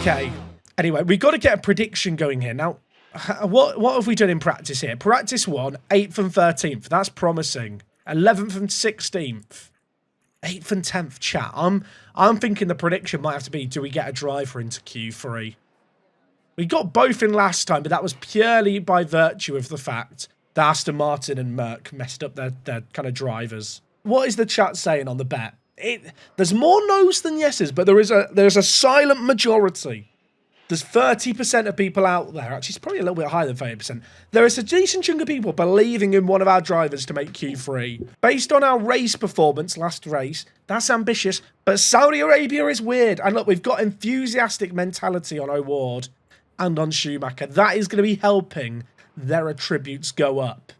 Okay. Anyway, we've got to get a prediction going here. Now, what have we done in practice here? Practice 1, 8th and 13th. That's promising. 11th and 16th. 8th and 10th, chat. I'm thinking the prediction might have to be, do we get a driver into Q3? We got both in last time, but that was purely by virtue of the fact that Aston Martin and Merc messed up their kind of drivers. What is the chat saying on the bet? There's more no's than yeses, but there's a silent majority. There's 30% of people out there. Actually, it's probably a little bit higher than 30%. There is a decent chunk of people believing in one of our drivers to make Q3. Based on our race performance, last race, that's ambitious, but Saudi Arabia is weird. And look, we've got enthusiastic mentality on O'Ward and on Schumacher. That is going to be helping their attributes go up.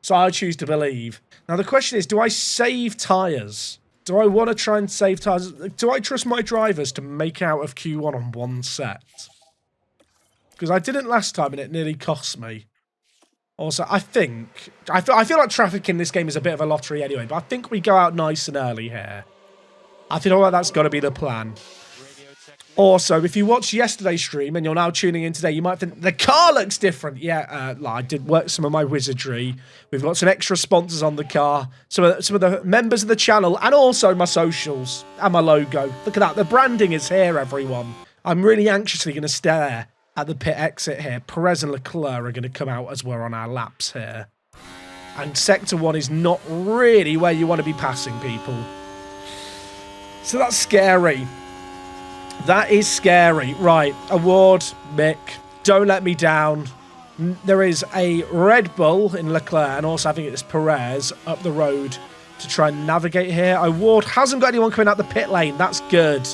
So I choose to believe. Now, the question is, do I save tyres? Do I want to try and save tyres? Do I trust my drivers to make out of Q1 on one set? Because I didn't last time and it nearly cost me. Also, I feel like traffic in this game is a bit of a lottery anyway, but I think we go out nice and early here. I feel like that's got to be the plan. Also, if you watched yesterday's stream and you're now tuning in today, you might think the car looks different. Yeah, I did work some of my wizardry. We've got some extra sponsors on the car, some of the members of the channel, and also my socials and my logo. Look at that. The branding is here, everyone. I'm really anxiously going to stare at the pit exit here. Perez and Leclerc are going to come out as we're on our laps here. And Sector 1 is not really where you want to be passing people. So that's scary. That is scary. Right, O'Ward, Mick, don't let me down. There is a Red Bull in Leclerc, and also I think it's Perez up the road to try and navigate here. O'Ward hasn't got anyone coming out the pit lane. That's good.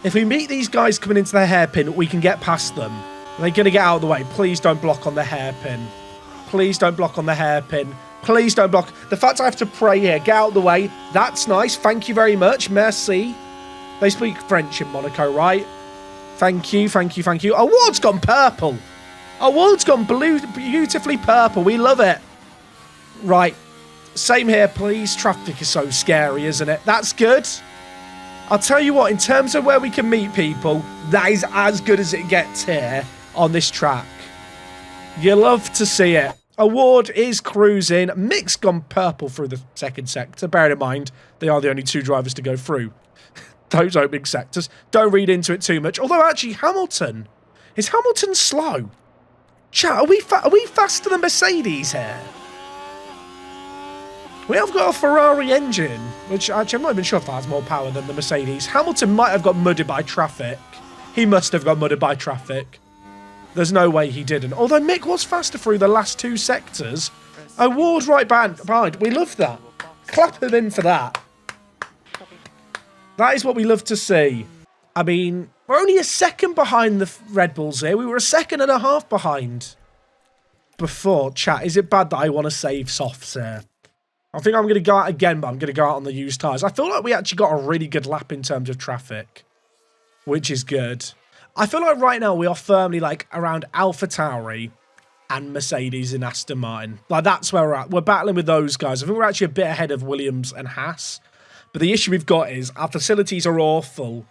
If we meet these guys coming into the hairpin, we can get past them. They're going to get out of the way. Please don't block on the hairpin. Please don't block on the hairpin. Please don't block. The fact I have to pray here, get out of the way. That's nice. Thank you very much. Merci. They speak French in Monaco, right? Thank you, thank you, thank you. O'Ward's gone purple. O'Ward's gone blue, beautifully purple. We love it. Right. Same here, please. Traffic is so scary, isn't it? That's good. I'll tell you what, in terms of where we can meet people, that is as good as it gets here on this track. You love to see it. O'Ward is cruising. Mick's gone purple through the second sector. Bear in mind, they are the only two drivers to go through those opening sectors. Don't read into it too much. Although, actually, Hamilton. Is Hamilton slow? Chat, are we faster than Mercedes here? We have got a Ferrari engine, which actually I'm not even sure if that has more power than the Mercedes. Hamilton might have got mudded by traffic. He must have got mudded by traffic. There's no way he didn't. Although Mick was faster through the last two sectors. O'Ward right behind. We love that. Clap him in for that. That is what we love to see. I mean, we're only a second behind the Red Bulls here. We were a second and a half behind before. Chat, is it bad that I want to save softs here? I think I'm going to go out again, but I'm going to go out on the used tyres. I feel like we actually got a really good lap in terms of traffic, which is good. I feel like right now we are firmly like around AlphaTauri and Mercedes and Aston Martin. Like that's where we're at. We're battling with those guys. I think we're actually a bit ahead of Williams and Haas. But the issue we've got is our facilities are awful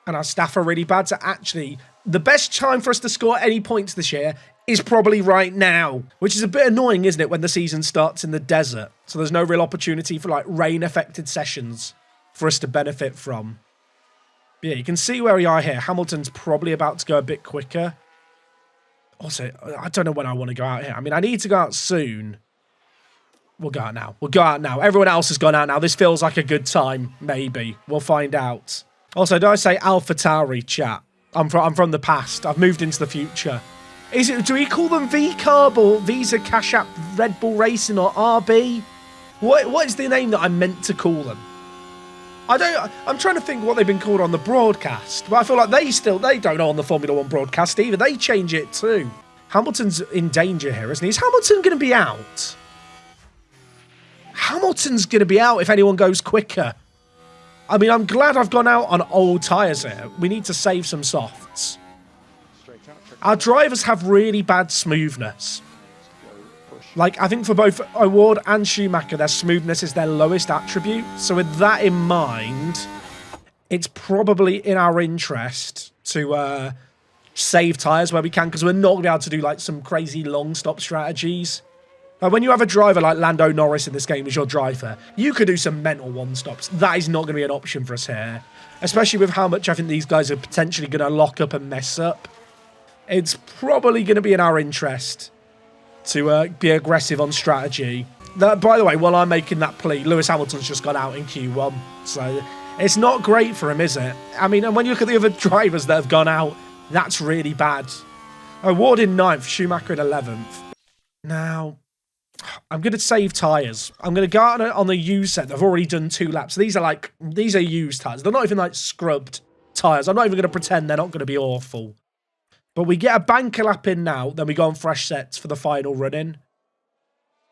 and our staff are really bad. So actually, the best time for us to score any points this year is probably right now, which is a bit annoying, isn't it, when the season starts in the desert? So there's no real opportunity for like rain-affected sessions for us to benefit from. But yeah, you can see where we are here. Hamilton's probably about to go a bit quicker. Also, I don't know when I want to go out here. I mean, I need to go out soon. We'll go out now. We'll go out now. Everyone else has gone out now. This feels like a good time. Maybe. We'll find out. Also, do I say AlphaTauri, chat? I'm from the past. I've moved into the future. Do we call them VCarb or Visa Cash App Red Bull Racing or RB? What is the name that I'm meant to call them? I'm trying to think what they've been called on the broadcast. But I feel like they don't know on the Formula 1 broadcast either. They change it too. Hamilton's in danger here, isn't he? Is Hamilton going to be out? Hamilton's going to be out if anyone goes quicker. I mean, I'm glad I've gone out on old tyres here. We need to save some softs. Our drivers have really bad smoothness. Like, I think for both O'Ward and Schumacher, their smoothness is their lowest attribute. So with that in mind, it's probably in our interest to save tyres where we can, because we're not going to be able to do like some crazy long stop strategies. When you have a driver like Lando Norris in this game as your driver, you could do some mental one-stops. That is not going to be an option for us here, especially with how much I think these guys are potentially going to lock up and mess up. It's probably going to be in our interest to be aggressive on strategy. By the way, while I'm making that plea, Lewis Hamilton's just gone out in Q1, so it's not great for him, is it? I mean, and when you look at the other drivers that have gone out, that's really bad. Ward in 9th, Schumacher in 11th. Now, I'm going to save tyres. I'm going to go out on the used set. They've already done 2 laps. These are used tyres. They're not even like scrubbed tyres. I'm not even going to pretend they're not going to be awful. But we get a banker lap in now, then we go on fresh sets for the final run-in.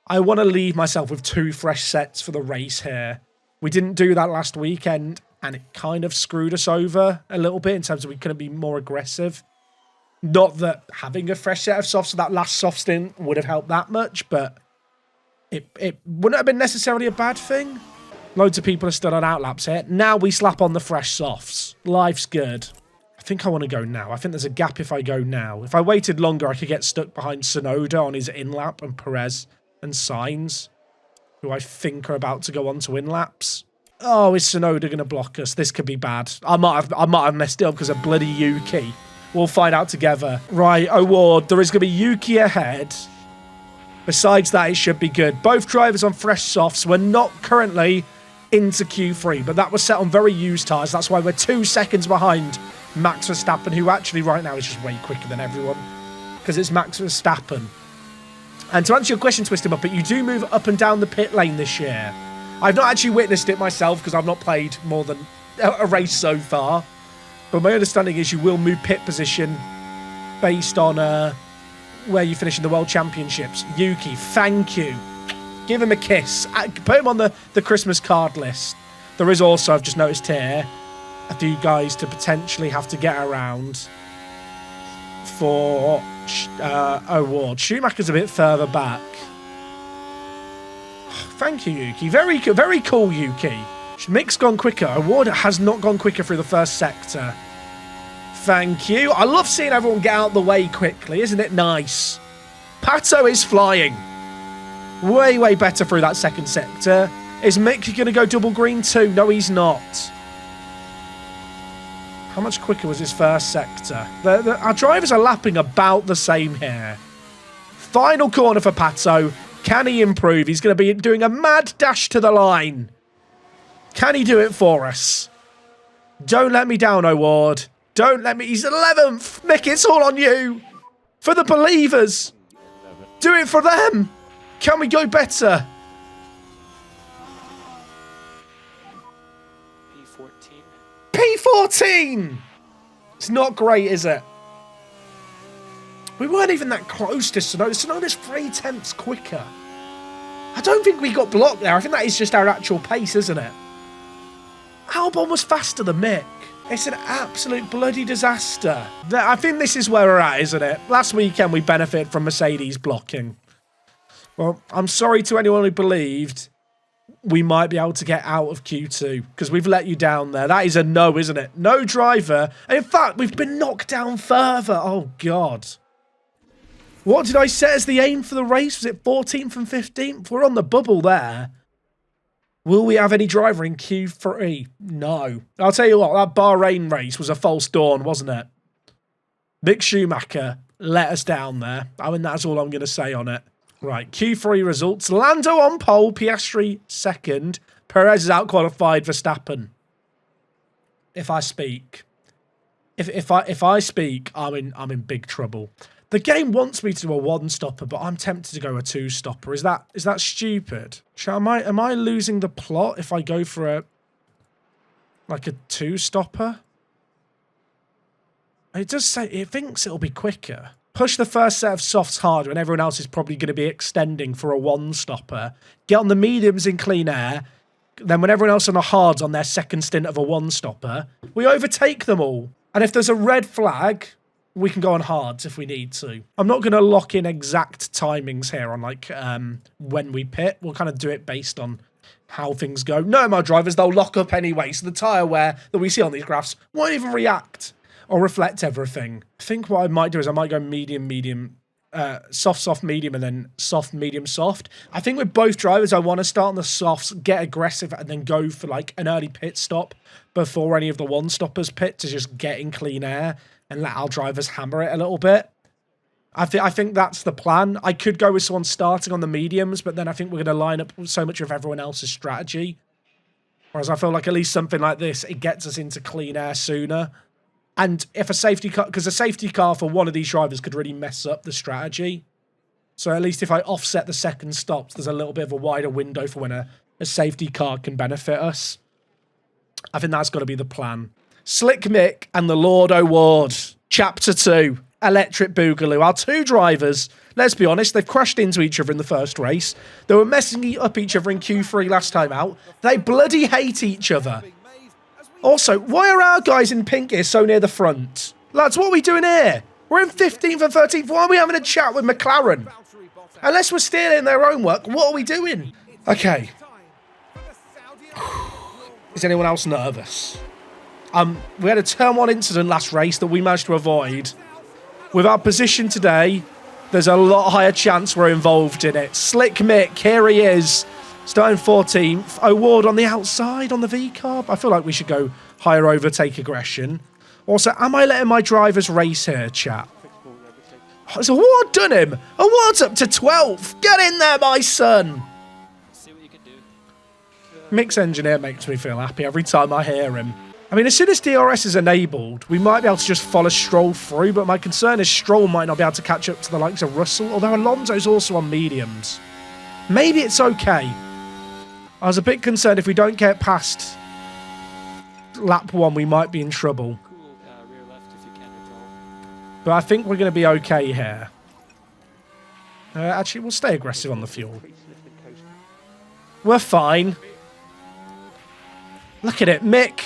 I want to leave myself with 2 fresh sets for the race here. We didn't do that last weekend, and it kind of screwed us over a little bit in terms of we couldn't be more aggressive. Not that having a fresh set of softs for that last soft stint would have helped that much, but it wouldn't have been necessarily a bad thing. Loads of people are still on outlaps here. Now we slap on the fresh softs. Life's good. I think I want to go now. I think there's a gap if I go now. If I waited longer, I could get stuck behind Tsunoda on his in-lap and Perez and Sainz, who I think are about to go on to in-laps. Oh, is Tsunoda going to block us? This could be bad. I might have messed it up because of bloody Yuki. We'll find out together. Right, Award. There is going to be Yuki ahead. Besides that, it should be good. Both drivers on fresh softs. We're not currently into Q3, but that was set on very used tyres. That's why we're 2 seconds behind Max Verstappen, who actually right now is just way quicker than everyone, because it's Max Verstappen. And to answer your question, Twisted Muppet, you do move up and down the pit lane this year. I've not actually witnessed it myself because I've not played more than a race so far. But my understanding is you will move pit position based on where you finish in the World Championships. Yuki, thank you. Give him a kiss. Put him on the Christmas card list. There is also, I've just noticed here, a few guys to potentially have to get around for Award. Schumacher's a bit further back. Thank you, Yuki. Very cool, Yuki. Mick's gone quicker. Award has not gone quicker through the first sector. Thank you. I love seeing everyone get out the way quickly. Isn't it nice? Pato is flying. Way, way better through that second sector. Is Mick going to go double green too? No, he's not. How much quicker was his first sector? Our drivers are lapping about the same here. Final corner for Pato. Can he improve? He's going to be doing a mad dash to the line. Can he do it for us? Don't let me down, Award. Don't let me. He's 11th. Mick, it's all on you. For the believers. Do it for them. Can we go better? P14. It's not great, is it? We weren't even that close to Tsunoda. Tsunoda's 3/10 quicker. I don't think we got blocked there. I think that is just our actual pace, isn't it? Albon was faster than Mick. It's an absolute bloody disaster. I think this is where we're at, isn't it? Last weekend we benefited from Mercedes blocking. Well, I'm sorry to anyone who believed we might be able to get out of Q2 because we've let you down there. That is a no, isn't it? No driver. And in fact, we've been knocked down further. Oh, God. What did I set as the aim for the race? Was it 14th and 15th? We're on the bubble there. Will we have any driver in Q3? No. I'll tell you what, that Bahrain race was a false dawn, wasn't it? Mick Schumacher let us down there. I mean, that's all I'm going to say on it. Right, Q3 results. Lando on pole, Piastri second. Perez is out-qualified Verstappen. If I speak. If I speak, I'm in big trouble. The game wants me to do a one-stopper, but I'm tempted to go a two-stopper. Is that stupid? Am I losing the plot if I go for a two-stopper? It does say it thinks it'll be quicker. Push the first set of softs harder, and everyone else is probably going to be extending for a one-stopper. Get on the mediums in clean air. Then when everyone else on the hards on their second stint of a one-stopper, we overtake them all. And if there's a red flag, we can go on hards if we need to. I'm not going to lock in exact timings here on when we pit. We'll kind of do it based on how things go. No, my drivers, they'll lock up anyway. So the tyre wear that we see on these graphs won't even react. Or reflect everything. I think what I might do is I might go medium, medium, soft, medium, and then soft, medium, soft. I think with both drivers, I want to start on the softs, get aggressive, and then go for like an early pit stop before any of the one-stoppers pit to just get in clean air and let our drivers hammer it a little bit. I think that's the plan. I could go with someone starting on the mediums, but then I think we're going to line up so much of everyone else's strategy. Whereas I feel like at least something like this, it gets us into clean air sooner. And if a safety car, because a safety car for one of these drivers could really mess up the strategy. So at least if I offset the second stops, there's a little bit of a wider window for when a safety car can benefit us. I think that's got to be the plan. Slick Mick and the Lord O'Ward. Chapter 2. Electric Boogaloo. Our two drivers, let's be honest, they've crashed into each other in the first race. They were messing up each other in Q3 last time out. They bloody hate each other. Also, why are our guys in pink here so near the front? Lads, what are we doing here? We're in 15th and 13th. Why are we having a chat with McLaren? Unless we're stealing their own work, what are we doing? Okay. Is anyone else nervous? We had a turn 1 incident last race that we managed to avoid. With our position today, there's a lot higher chance we're involved in it. Slick Mick, here he is. Starting 14th. O'Ward on the outside on the V-carb. I feel like we should go higher overtake aggression. Also, am I letting my drivers race here, chat? Has O'Ward done him? O'Ward's up to 12th. Get in there, my son. Mick's engineer makes me feel happy every time I hear him. I mean, as soon as DRS is enabled, we might be able to just follow Stroll through, but my concern is Stroll might not be able to catch up to the likes of Russell, although Alonso's also on mediums. Maybe it's okay. I was a bit concerned if we don't get past lap 1, we might be in trouble. But I think we're going to be okay here. Actually, we'll stay aggressive on the fuel. We're fine. Look at it, Mick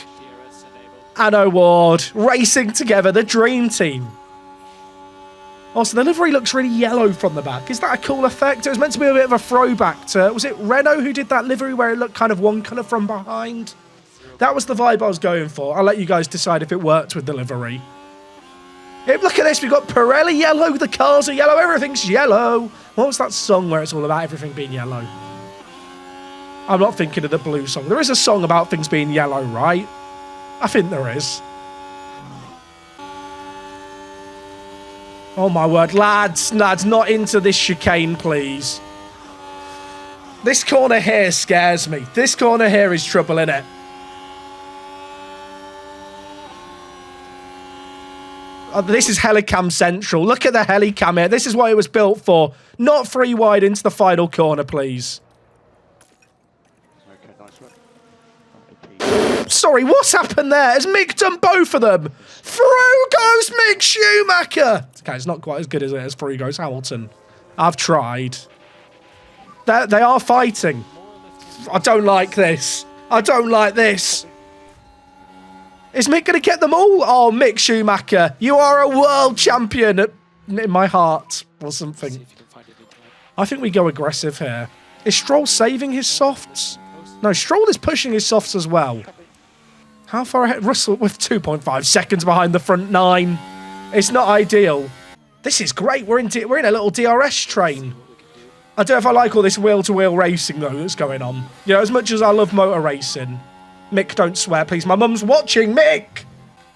and O'Ward racing together, the dream team. Also, the livery looks really yellow from the back. Is that a cool effect? It was meant to be a bit of a throwback to... Was it Renault who did that livery where it looked kind of one colour from behind? That was the vibe I was going for. I'll let you guys decide if it worked with the livery. Look at this. We've got Pirelli yellow. The cars are yellow. Everything's yellow. What was that song where it's all about everything being yellow? I'm not thinking of the Blue song. There is a song about things being yellow, right? I think there is. Oh my word, lads, not into this chicane, please. This corner here scares me. This corner here is trouble, innit? Oh, this is Helicam Central. Look at the Helicam here. This is what it was built for. Not 3 wide into the final corner, please. Sorry, what's happened there? Has Mick done both of them? Through goes Mick Schumacher. Okay, it's not quite as good as through goes Hamilton. I've tried. They are fighting. I don't like this. I don't like this. Is Mick going to get them all? Oh, Mick Schumacher, you are a world champion in my heart or something. I think we go aggressive here. Is Stroll saving his softs? No, Stroll is pushing his softs as well. How far ahead? Russell with 2.5 seconds behind the front 9. It's not ideal. This is great. We're in a little DRS train. I don't know if I like all this wheel-to-wheel racing, though, that's going on. You know, as much as I love motor racing. Mick, don't swear, please. My mum's watching. Mick!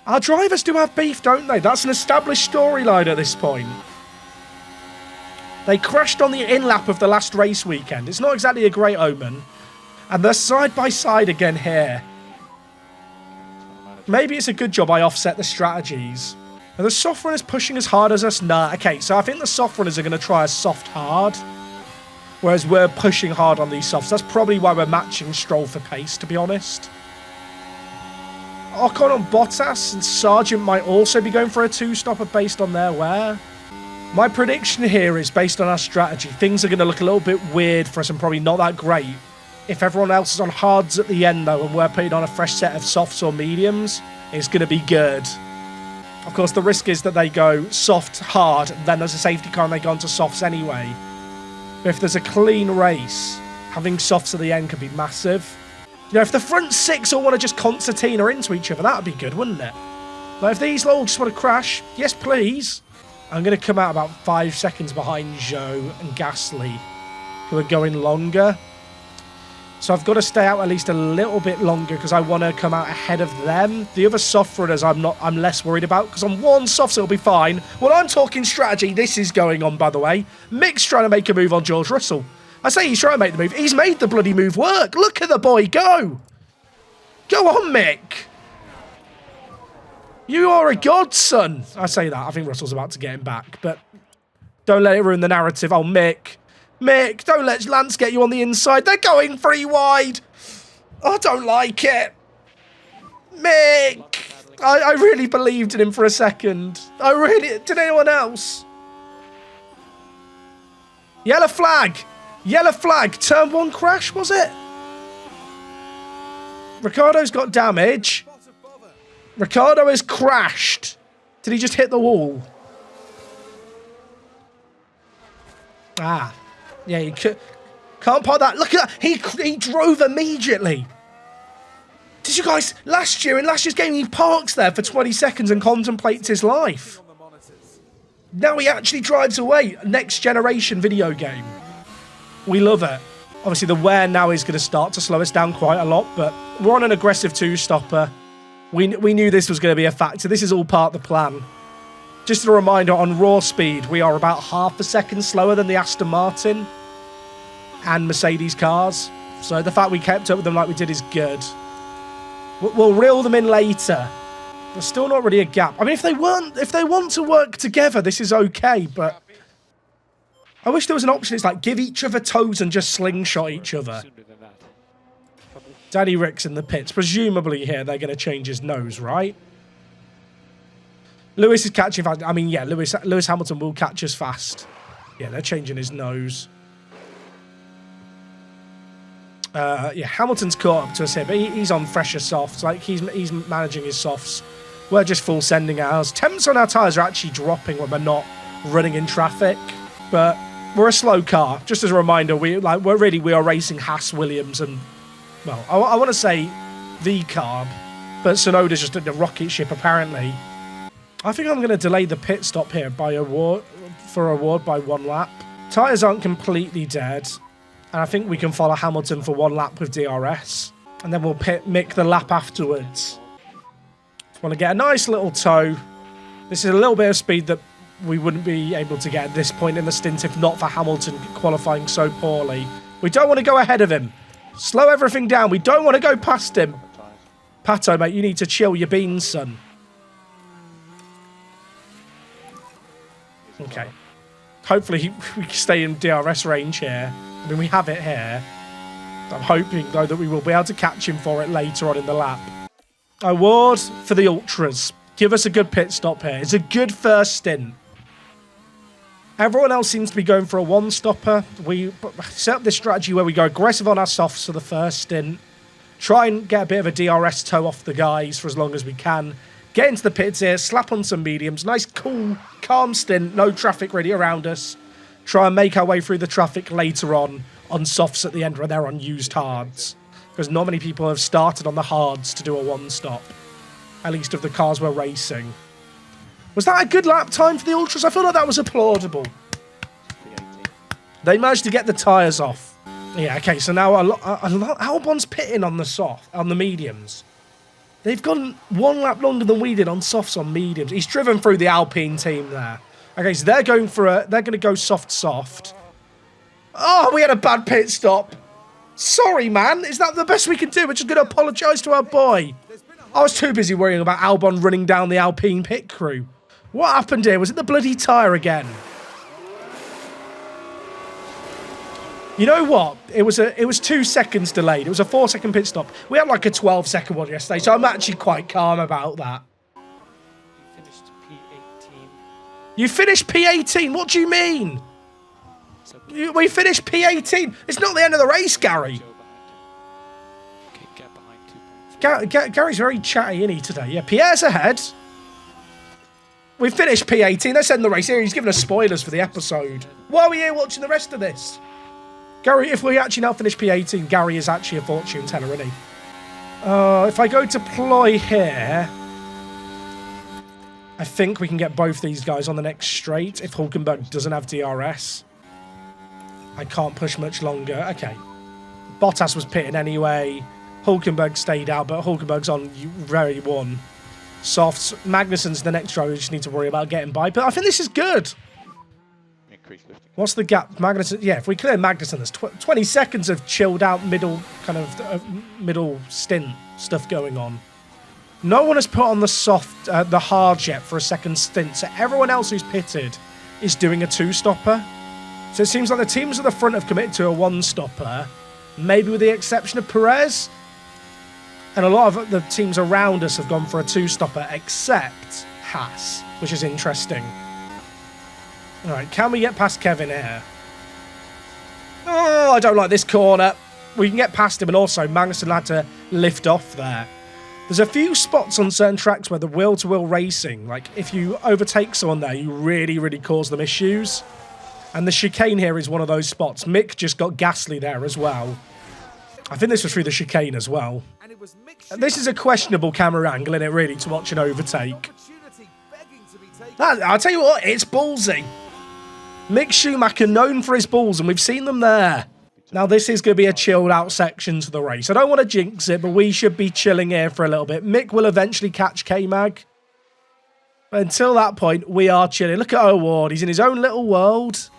Our drivers do have beef, don't they? That's an established storyline at this point. They crashed on the in-lap of the last race weekend. It's not exactly a great omen. And they're side-by-side again here. Maybe it's a good job I offset the strategies. Are the soft runners pushing as hard as us? Nah, okay, so I think the soft runners are going to try a soft hard. Whereas we're pushing hard on these softs. That's probably why we're matching Stroll for pace, to be honest. Ocon on Bottas and Sargent might also be going for a 2-stopper based on their wear. My prediction here is based on our strategy. Things are going to look a little bit weird for us and probably not that great. If everyone else is on hards at the end, though, and we're putting on a fresh set of softs or mediums, it's going to be good. Of course, the risk is that they go soft, hard, and then there's a safety car and they go into softs anyway. But if there's a clean race, having softs at the end could be massive. You know, if the front 6 all want to just concertina into each other, that would be good, wouldn't it? Like, if these all just want to crash, yes, please. I'm going to come out about 5 seconds behind Zhou and Gasly, who are going longer. So I've got to stay out at least a little bit longer because I want to come out ahead of them. The other soft runners I'm less worried about because on one softs it'll be fine. When I'm talking strategy, this is going on, by the way. Mick's trying to make a move on George Russell. I say he's trying to make the move. He's made the bloody move work. Look at the boy go. Go on, Mick. You are a godson. I say that. I think Russell's about to get him back, but don't let it ruin the narrative. Oh, Mick. Mick, don't let Lance get you on the inside. They're going 3 wide. I don't like it. Mick. I really believed in him for a second. Did anyone else? Yellow flag. Yellow flag. Turn 1 crash, was it? Ricciardo's got damage. Ricciardo has crashed. Did he just hit the wall? Ah. Yeah, you can't park that. Look at that. He drove immediately. Did you guys... in last year's game, he parks there for 20 seconds and contemplates his life. Now he actually drives away. Next generation video game. We love it. Obviously, the wear now is going to start to slow us down quite a lot, but we're on an aggressive 2-stopper. We knew this was going to be a factor. This is all part of the plan. Just a reminder, on raw speed, we are about half a second slower than the Aston Martin and Mercedes cars. So the fact we kept up with them like we did is good. We'll reel them in later. There's still not really a gap. I mean, if they want to work together, this is okay, but I wish there was an option. It's like give each other toes and just slingshot each other. Danny Rick's in the pits. Presumably here they're going to change his nose, right? Lewis is catching fast. I mean, yeah, Lewis Hamilton will catch us fast. Yeah, they're changing his nose. Yeah, Hamilton's caught up to us here, but he's on fresher softs. Like, he's managing his softs. We're just full sending ours. Temps on our tyres are actually dropping when we're not running in traffic, but we're a slow car. Just as a reminder, we are racing Haas, Williams, and, well, I want to say V-Carb, but Tsunoda's just a rocket ship, apparently. I think I'm going to delay the pit stop here by award by 1 lap. Tyres aren't completely dead, and I think we can follow Hamilton for 1 lap with DRS, and then we'll pit Mick the lap afterwards. Just want to get a nice little toe. This is a little bit of speed that we wouldn't be able to get at this point in the stint if not for Hamilton qualifying so poorly. We don't want to go ahead of him. Slow everything down. We don't want to go past him. Pato, mate, you need to chill your beans, son. Okay. Hopefully we can stay in DRS range here. I mean, we have it here. I'm hoping, though, that we will be able to catch him for it later on in the lap. Award for the Ultras. Give us a good pit stop here. It's a good first stint. Everyone else seems to be going for a 1-stopper. We set up this strategy where we go aggressive on our softs for the first stint. Try and get a bit of a DRS toe off the guys for as long as we can. Get into the pits here, slap on some mediums. Nice, cool, calm stint. No traffic really around us. Try and make our way through the traffic later on softs at the end where they're on used hards. Because not many people have started on the hards to do a 1-stop. At least of the cars we're racing. Was that a good lap time for the Ultras? I feel like that was applaudable. They managed to get the tyres off. Yeah, okay, so now Albon's pitting on the mediums. They've gone 1 lap longer than we did on softs on mediums. He's driven through the Alpine team there. Okay, so they're going to go soft. Oh, we had a bad pit stop. Sorry, man. Is that the best we can do? We're just going to apologise to our boy. I was too busy worrying about Albon running down the Alpine pit crew. What happened here? Was it the bloody tyre again? You know what? It was 2 seconds delayed. It was a 4-second pit stop. We had like a 12-second one yesterday, so I'm actually quite calm about that. You finished P18? What do you mean? We finished P18. It's not the end of the race, Gary. Gary's very chatty, isn't he, today? Yeah, Pierre's ahead. We finished P18. Let's end the race here. He's giving us spoilers for the episode. Why are we here watching the rest of this? Gary, if we actually now finish P18, Gary is actually a fortune teller, isn't he? If I go to ploy here, I think we can get both these guys on the next straight if Hulkenberg doesn't have DRS. I can't push much longer. Okay. Bottas was pitting anyway. Hulkenberg stayed out, but Hulkenberg's on very one. Softs. Magnussen's the next driver we just need to worry about getting by. But I think this is good. What's the gap? Magnussen. Yeah, if we clear Magnussen, there's 20 seconds of chilled out middle kind of middle stint stuff going on. No one has put on the hard jet for a second stint, so everyone else who's pitted is doing a two-stopper. So it seems like the teams at the front have committed to a one-stopper, maybe with the exception of Perez. And a lot of the teams around us have gone for a two-stopper, except Haas, which is interesting. All right, can we get past Kevin here? Oh, I don't like this corner. We can get past him, and also Magnussen had to lift off there. There's a few spots on certain tracks where the wheel-to-wheel racing, like if you overtake someone there, you really, really cause them issues. And the chicane here is one of those spots. Mick just got Gasly there as well. I think this was through the chicane as well. And this is a questionable camera angle, isn't it, really, to watch an overtake. I'll tell you what, it's ballsy. Mick Schumacher, known for his balls, and we've seen them there. Now, this is going to be a chilled out section to the race. I don't want to jinx it, but we should be chilling here for a little bit. Mick will eventually catch K-Mag. But until that point, we are chilling. Look at O'Ward. He's in his own little world.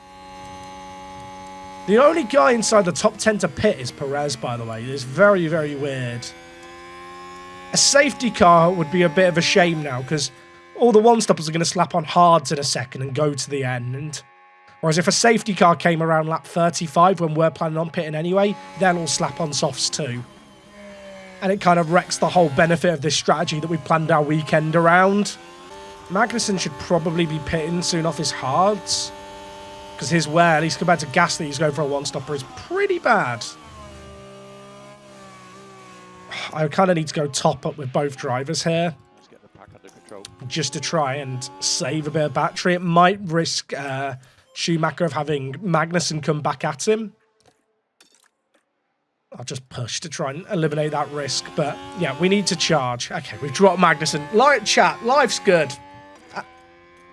The only guy inside the top 10 to pit is Perez, by the way. It's very, very weird. A safety car would be a bit of a shame now, because all the one-stoppers are going to slap on hards in a second and go to the end. Whereas if a safety car came around lap 35 when we're planning on pitting anyway, they'll all slap on softs too. And it kind of wrecks the whole benefit of this strategy that we planned our weekend around. Magnussen should probably be pitting soon off his hards. Because his wear, at least compared to Gasly, he's going for a one-stopper, is pretty bad. I kind of need to go top up with both drivers here. Let's get the pack under control. Just to try and save a bit of battery. It might risk Schumacher of having Magnussen come back at him. I'll just push to try and eliminate that risk. But yeah, we need to charge. Okay, we've dropped Magnussen. Light chat, life's good.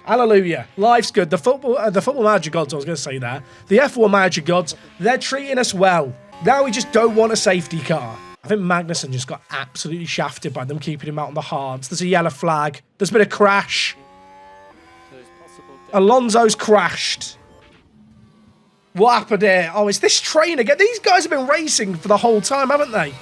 Hallelujah. Life's good. The football manager gods, I was going to say there. The F1 manager gods, they're treating us well. Now we just don't want a safety car. I think Magnussen just got absolutely shafted by them keeping him out on the hards. There's a yellow flag. There's been a crash. Alonso's crashed. What happened here? Oh, it's this train again. These guys have been racing for the whole time, haven't they?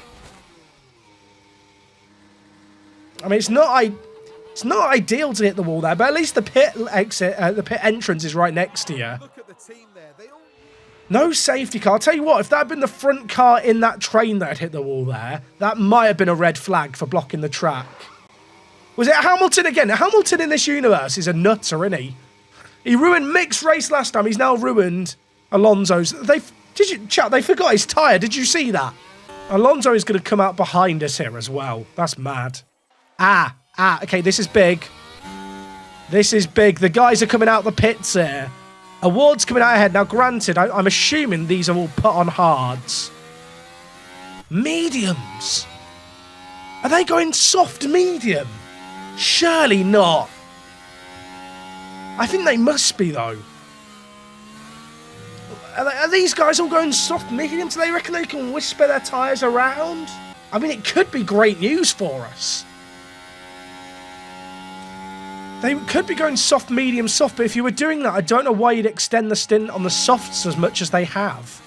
I mean, it's not ideal to hit the wall there, but at least the pit exit, the pit entrance is right next to you. Look at the team there. No safety car. I'll tell you what, if that had been the front car in that train that had hit the wall there, that might have been a red flag for blocking the track. Was it Hamilton again? Hamilton in this universe is a nutter, isn't he? He ruined Mick's race last time. He's now ruined Alonso's. They forgot his tyre. Did you see that? Alonso is going to come out behind us here as well. That's mad. Okay, this is big. This is big. The guys are coming out the pits here. Award's coming out ahead. Now, granted, I'm assuming these are all put on hards. Mediums. Are they going soft medium? Surely not. I think they must be, though. Are these guys all going soft medium? Do they reckon they can whisper their tyres around? I mean, it could be great news for us. They could be going soft, medium, soft, but if you were doing that, I don't know why you'd extend the stint on the softs as much as they have.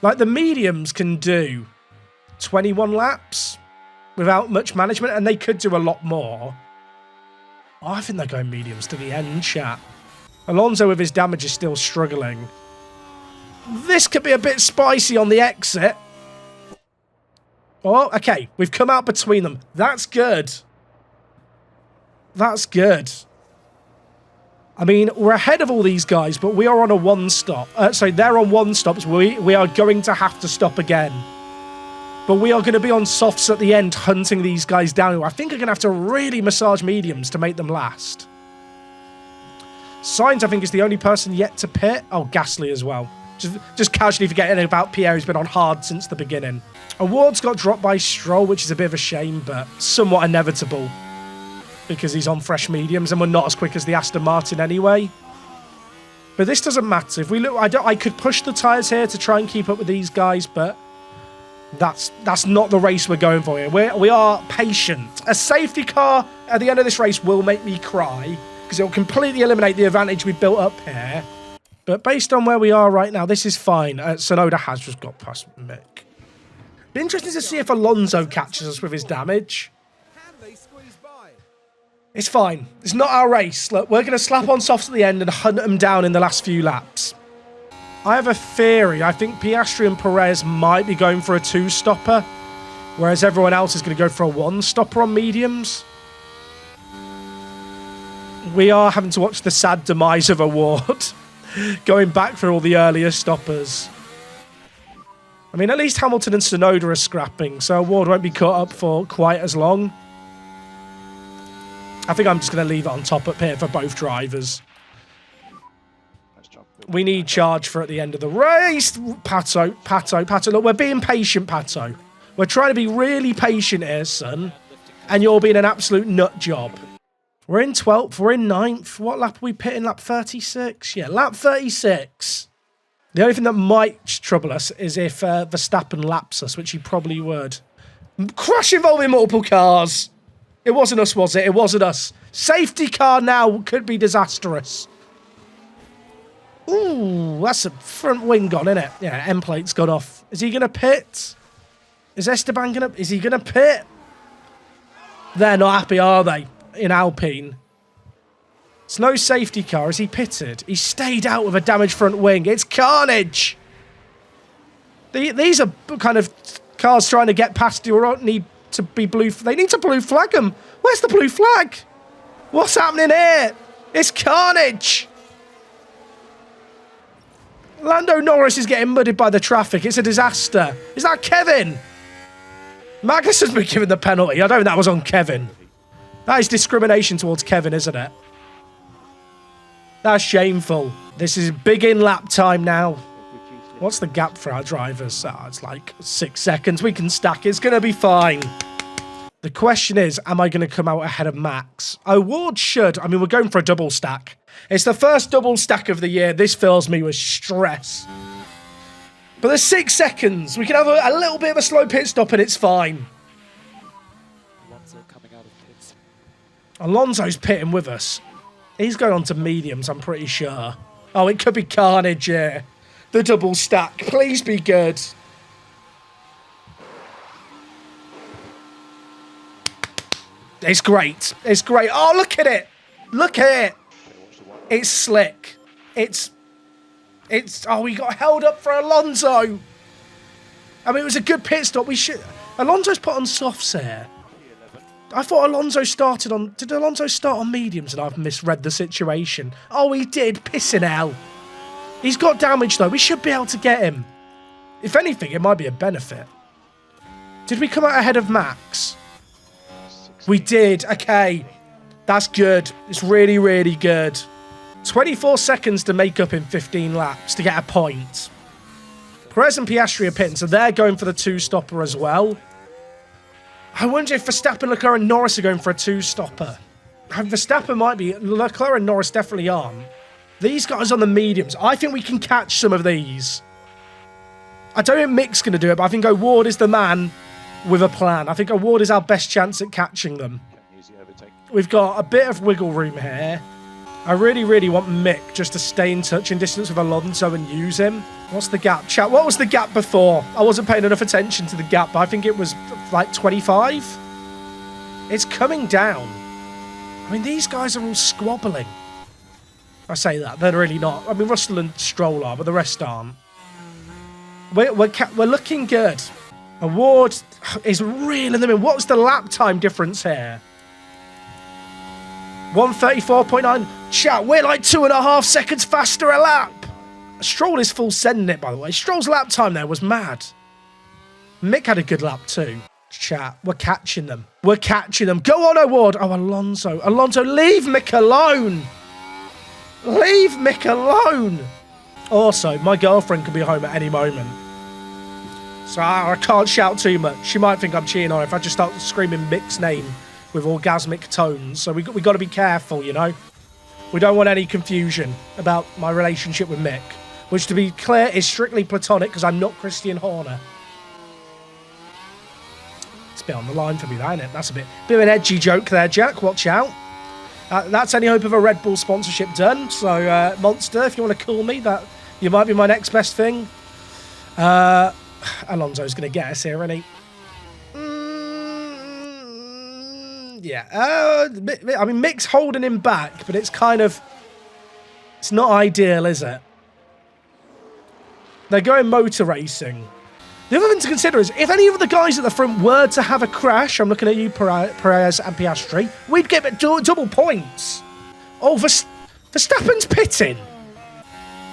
Like, the mediums can do 21 laps without much management, and they could do a lot more. Oh, I think they're going mediums to the end, chat. Alonso with his damage is still struggling. This could be a bit spicy on the exit. Oh, okay. We've come out between them. That's good. That's good. I mean, we're ahead of all these guys, but we are on a one-stop. Sorry, they're on one-stops. We are going to have to stop again. But we are going to be on softs at the end, hunting these guys down, who I think are going to have to really massage mediums to make them last. Sainz, I think, is the only person yet to pit. Oh, Gasly as well. Just casually forgetting about Pierre, who's been on hard since the beginning. Award's got dropped by Stroll, which is a bit of a shame, but somewhat inevitable. because he's on fresh mediums and we're not as quick as the Aston Martin anyway. But this doesn't matter. If we look, I could push the tyres here to try and keep up with these guys, but that's not the race we're going for here. We are patient. A safety car at the end of this race will make me cry because it will completely eliminate the advantage we built up here. But based on where we are right now, this is fine. Tsunoda has just got past Mick. Be interesting to see if Alonso catches us with his damage. It's fine. It's not our race. Look, we're going to slap on softs at the end and hunt them down in the last few laps. I have a theory. I think Piastri and Perez might be going for a 2-stopper, whereas everyone else is going to go for a 1-stopper on mediums. We are having to watch the sad demise of Award, going back for all the earlier stoppers. I mean, at least Hamilton and Tsunoda are scrapping, so Award won't be caught up for quite as long. I think I'm just going to leave it on top up here for both drivers. We need charge for at the end of the race. Pato. Look, we're being patient, Pato. We're trying to be really patient here, son. And you're being an absolute nut job. We're in 12th. We're in 9th. What lap are we pitting? Lap 36? Yeah, lap 36. The only thing that might trouble us is if Verstappen laps us, which he probably would. Crash involving multiple cars. It wasn't us, was it? It wasn't us. Safety car now could be disastrous. Ooh, that's a front wing gone, isn't it? Yeah, end plate's gone off. Is he going to pit? Is Esteban going to... Is he going to pit? They're not happy, are they? In Alpine. It's no safety car. Is he pitted? He stayed out with a damaged front wing. It's carnage. These are kind of cars trying to get past you or need to be blue. They need to blue flag them. Where's the blue flag? What's happening here? It's carnage. Lando Norris is getting muddied by the traffic. It's a disaster. Is that Kevin? Magnussen's been given the penalty. I don't think that was on Kevin. That is discrimination towards Kevin, isn't it? That's shameful. This is big in lap time now. What's the gap for our drivers? Oh, it's like 6 seconds. We can stack it. It's going to be fine. The question is, am I going to come out ahead of Max? Award should. I mean, we're going for a double stack. It's the first double stack of the year. This fills me with stress. But there's 6 seconds. We can have a little bit of a slow pit stop and it's fine. Alonso coming out of pits. Alonso's pitting with us. He's going on to mediums, I'm pretty sure. Oh, it could be carnage, yeah. The double stack. Please be good. It's great. It's great. Oh, look at it. Look at it. It's slick. It's... Oh, we got held up for Alonso. I mean, it was a good pit stop. We should... Alonso's put on softs here. I thought Alonso started on... Did Alonso start on mediums and I've misread the situation? Oh, he did. Pissing hell. He's got damage, though. We should be able to get him. If anything, it might be a benefit. Did we come out ahead of Max? We did. Okay. That's good. It's really, really good. 24 seconds to make up in 15 laps to get a point. Perez and Piastri are pitting, so they're going for the 2-stopper as well. I wonder if Verstappen, Leclerc and Norris are going for a 2-stopper. Verstappen might be. Leclerc and Norris definitely aren't. These guys on the mediums. I think we can catch some of these. I don't think Mick's going to do it, but I think O'Ward is the man with a plan. I think O'Ward is our best chance at catching them. We've got a bit of wiggle room here. I really, really want Mick just to stay in touch and distance with Alonso and use him. What's the gap? Chat, what was the gap before? I wasn't paying enough attention to the gap, but I think it was like 25. It's coming down. I mean, these guys are all squabbling. I say that. They're really not. I mean, Russell and Stroll are, but the rest aren't. We're looking good. Award is real in the middle. What's the lap time difference here? 1:34.9. Chat, we're like 2.5 seconds faster a lap. Stroll is full sending it, by the way. Stroll's lap time there was mad. Mick had a good lap too. Chat, we're catching them. We're catching them. Go on, Award. Oh, Alonso. Alonso, leave Mick alone. Leave Mick alone. Also, my girlfriend could be home at any moment. So I can't shout too much. She might think I'm cheating on her if I just start screaming Mick's name with orgasmic tones. So we got to be careful, you know. We don't want any confusion about my relationship with Mick, which, to be clear, is strictly platonic because I'm not Christian Horner. It's a bit on the line for me, that, isn't it? That's a bit of an edgy joke there, Jack. Watch out. That's any hope of a Red Bull sponsorship done. So, Monster, if you want to call me, that you might be my next best thing. Alonso's going to get us here, isn't he? Yeah. I mean, Mick's holding him back, but it's kind of... It's not ideal, is it? They're going motor racing. The other thing to consider is, if any of the guys at the front were to have a crash, I'm looking at you, Perez and Piastri, we'd get double points. Oh, Verstappen's pitting.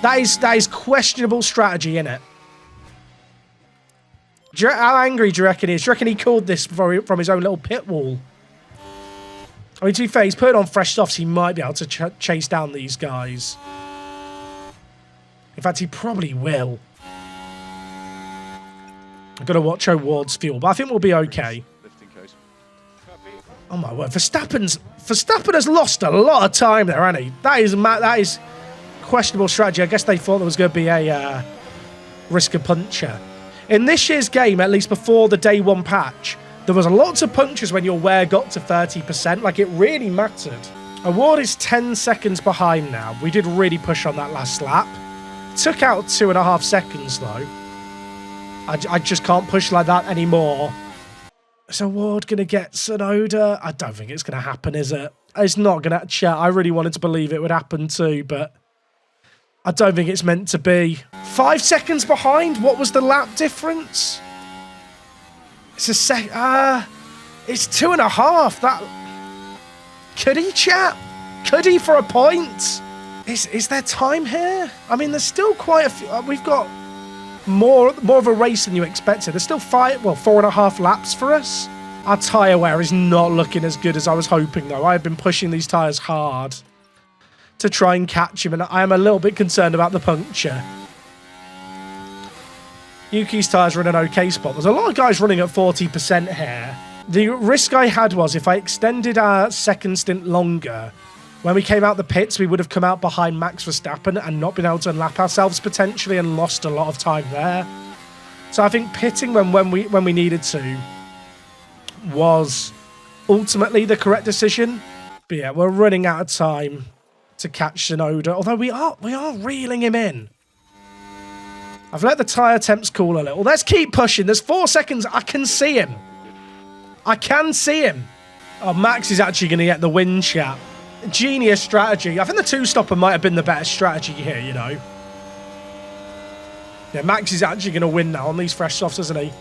That is questionable strategy, innit? How angry do you reckon he is? Do you reckon he called this from his own little pit wall? I mean, to be fair, he's put on fresh softs. He might be able to chase down these guys. In fact, he probably will. I've got to watch O'Ward's fuel, but I think we'll be okay. Oh my word, Verstappen has lost a lot of time there, hasn't he? That is questionable strategy. I guess they thought there was going to be a risk of puncture. In this year's game, at least before the day one patch, there was lots of punctures when your wear got to 30%. Like, it really mattered. O'Ward is 10 seconds behind now. We did really push on that last lap. Took out 2.5 seconds, though. I just can't push like that anymore. Is O'Ward going to get Tsunoda? I don't think it's going to happen, is it? It's not going to... Chat. I really wanted to believe it would happen too, but I don't think it's meant to be. 5 seconds behind? What was the lap difference? It's a sec... it's 2.5. That... Could he, chat? Could he for a point? Is there time here? I mean, there's still quite a few... we've got more of a race than you expected. There's still 4.5 laps for us. Our tyre wear is not looking as good as I was hoping, though. I've been pushing these tyres hard to try and catch him, and I am a little bit concerned about the puncture. Yuki's tyres are in an okay spot. There's a lot of guys running at 40% here. The risk I had was if I extended our second stint longer, when we came out the pits, we would have come out behind Max Verstappen and not been able to unlap ourselves potentially and lost a lot of time there. So I think pitting when we needed to was ultimately the correct decision. But yeah, we're running out of time to catch Tsunoda, although we are reeling him in. I've let the tyre temps cool a little. Let's keep pushing. There's 4 seconds. I can see him. I can see him. Oh, Max is actually going to get the win, chat. Genius strategy. I think the two-stopper might have been the better strategy here, you know. Yeah, Max is actually going to win now on these fresh softs, isn't he?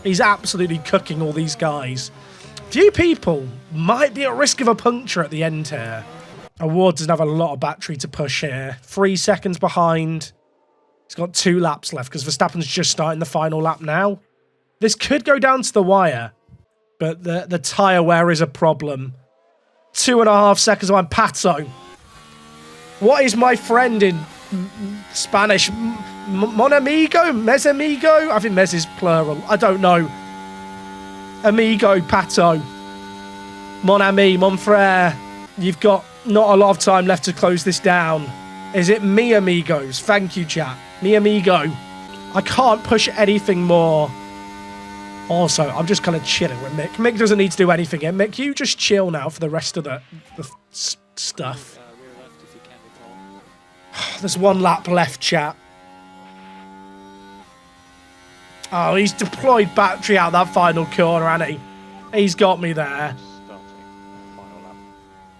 He's absolutely cooking all these guys. Few people might be at risk of a puncture at the end here. O'Ward doesn't have a lot of battery to push here. 3 seconds behind. He's got 2 laps left because Verstappen's just starting the final lap now. This could go down to the wire, but the tyre wear is a problem. 2.5 seconds behind Pato. What is my friend in Spanish? Mon amigo? Mes amigo? I think mes is plural. I don't know. Amigo, Pato. Mon ami, mon frère. You've got not a lot of time left to close this down. Is it mi amigos? Thank you, chat. Mi amigo. I can't push anything more. Also, I'm just kind of chilling with Mick. Mick doesn't need to do anything here. Mick, you just chill now for the rest of the stuff. There's 1 lap left, chat. Oh, he's deployed battery out that final corner, hasn't he? He's got me there.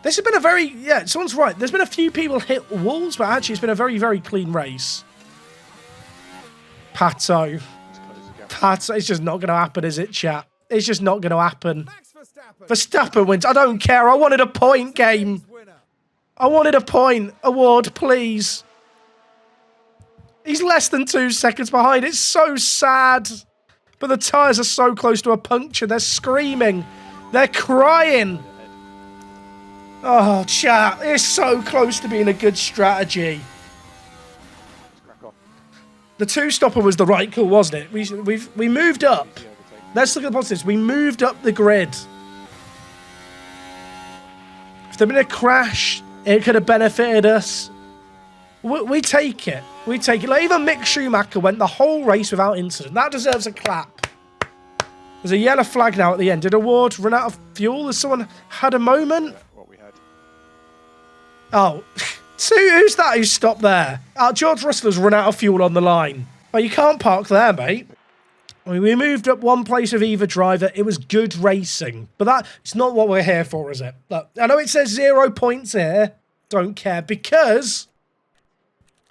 This has been a very... Yeah, someone's right. There's been a few people hit walls, but actually it's been a very, very clean race. Pato. It's just not going to happen, is it, chat? It's just not going to happen. Verstappen wins. I don't care. I wanted a point game. I wanted a point. O'Ward, please. He's less than 2 seconds behind. It's so sad. But the tyres are so close to a puncture. They're screaming. They're crying. Oh, chat. It's so close to being a good strategy. The two-stopper was the right call, wasn't it? We moved up. Let's look at the positives. We moved up the grid. If there'd been a crash, it could have benefited us. We take it. We take it. Like, even Mick Schumacher went the whole race without incident. That deserves a clap. There's a yellow flag now at the end. Did Award run out of fuel? Has someone had a moment? What we had. Oh, so who's that who stopped there? George Russell has run out of fuel on the line. Oh, you can't park there, mate. I mean, we moved up one place with either driver. It was good racing. But it's not what we're here for, is it? Look, I know it says 0 points here. Don't care, because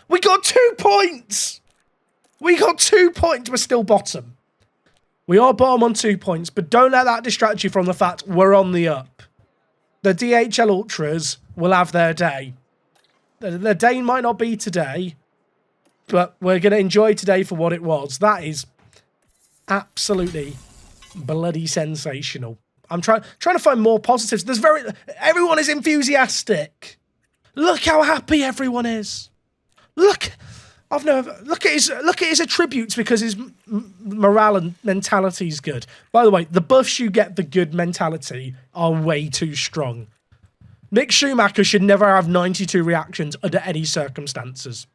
we got 2 points. We got 2 points. We're still bottom. We are bottom on 2 points, but don't let that distract you from the fact we're on the up. The DHL Ultras will have their day. Their day might not be today, but we're going to enjoy today for what it was. That is absolutely bloody sensational. I'm trying to find more positives. Everyone is enthusiastic. Look how happy everyone is. Look at his attributes, because his morale and mentality is good. By the way, the buffs you get the good mentality are way too strong. Mick Schumacher should never have 92 reactions under any circumstances.